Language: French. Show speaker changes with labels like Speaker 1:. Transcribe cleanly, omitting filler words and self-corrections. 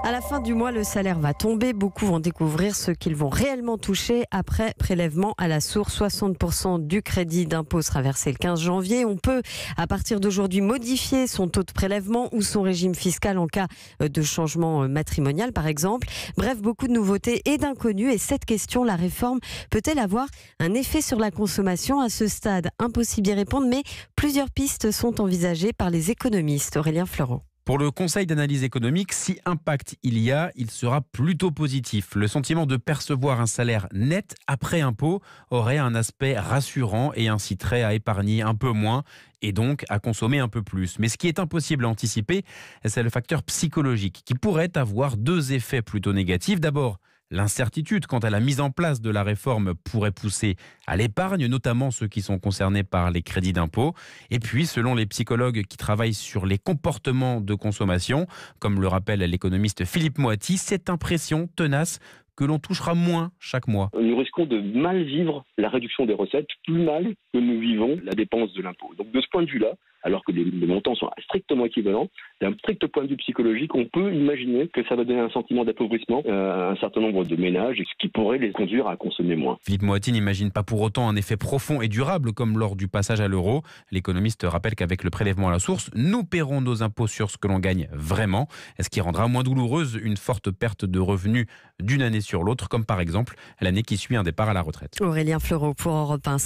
Speaker 1: À la fin du mois, le salaire va tomber. Beaucoup vont découvrir ce qu'ils vont réellement toucher après prélèvement à la source. 60% du crédit d'impôt sera versé le 15 janvier. On peut, à partir d'aujourd'hui, modifier son taux de prélèvement ou son régime fiscal en cas de changement matrimonial, par exemple. Bref, beaucoup de nouveautés et d'inconnus. Et cette question, la réforme, peut-elle avoir un effet sur la consommation? À ce stade, impossible d'y répondre, mais plusieurs pistes sont envisagées par les économistes. Aurélien Fleureau.
Speaker 2: Pour le Conseil d'analyse économique, si impact il y a, il sera plutôt positif. Le sentiment de percevoir un salaire net après impôt aurait un aspect rassurant et inciterait à épargner un peu moins et donc à consommer un peu plus. Mais ce qui est impossible à anticiper, c'est le facteur psychologique qui pourrait avoir deux effets plutôt négatifs. D'abord, l'incertitude quant à la mise en place de la réforme pourrait pousser à l'épargne, notamment ceux qui sont concernés par les crédits d'impôt. Et puis, selon les psychologues qui travaillent sur les comportements de consommation, comme le rappelle l'économiste Philippe Moati, cette impression tenace que l'on touchera moins chaque mois.
Speaker 3: Nous risquons de mal vivre la réduction des recettes, plus mal que nous vivons la dépense de l'impôt. Donc de ce point de vue-là, alors que les montants sont strictement équivalents, d'un strict point de vue psychologique, on peut imaginer que ça va donner un sentiment d'appauvrissement à un certain nombre de ménages, ce qui pourrait les conduire à consommer moins.
Speaker 2: Philippe Moati n'imagine pas pour autant un effet profond et durable comme lors du passage à l'euro. L'économiste rappelle qu'avec le prélèvement à la source, nous paierons nos impôts sur ce que l'on gagne vraiment, ce qui rendra moins douloureuse une forte perte de revenus d'une année sur l'autre, comme par exemple l'année qui suit un départ à la retraite.
Speaker 1: Aurélien Fleureau pour Europe 1.